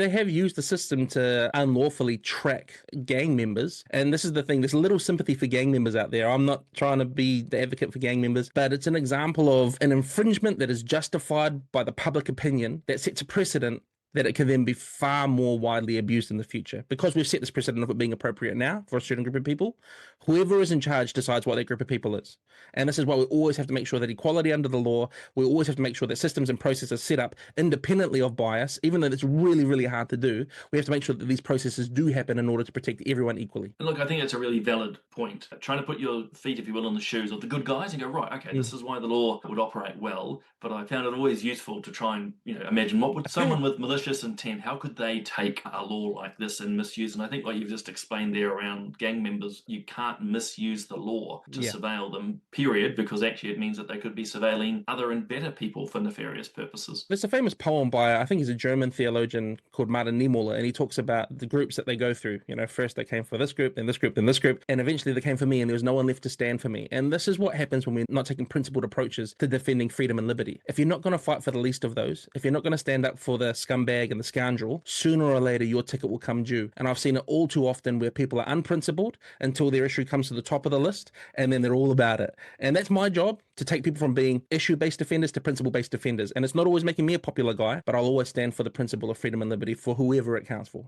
They have used the system to unlawfully track gang members. And this is the thing, there's a little sympathy for gang members out there. I'm not trying to be the advocate for gang members, but it's an example of an infringement that is justified by the public opinion that sets a precedent that it can then be far more widely abused in the future. Because we've set this precedent of it being appropriate now for a certain group of people, whoever is in charge decides what that group of people is. And this is why we always have to make sure that equality under the law, we always have to make sure that systems and processes are set up independently of bias, even though it's really, really hard to do. We have to make sure that these processes do happen in order to protect everyone equally. And look, I think it's a really valid point. Trying to put your feet, if you will, in the shoes of the good guys and go, right, okay, this is why the law would operate well. But I found it always useful to try and, imagine what would someone with malicious intent, how could they take a law like this and misuse? And I think what you've just explained there around gang members, you can't misuse the law to surveil them, period, because actually it means that they could be surveilling other and better people for nefarious purposes. There's a famous poem by, I think he's a German theologian called Martin Niemöller, and he talks about the groups that they go through. First they came for this group, then this group, then this group, and eventually they came for me, and there was no one left to stand for me. And this is what happens when we're not taking principled approaches to defending freedom and liberty. If you're not going to fight for the least of those, if you're not going to stand up for the scumbag and the scoundrel, sooner or later your ticket will come due. And I've seen it all too often where people are unprincipled until their issue comes to the top of the list, and then they're all about it. And that's my job, to take people from being issue-based defenders to principle-based defenders. And it's not always making me a popular guy, but I'll always stand for the principle of freedom and liberty for whoever it counts for.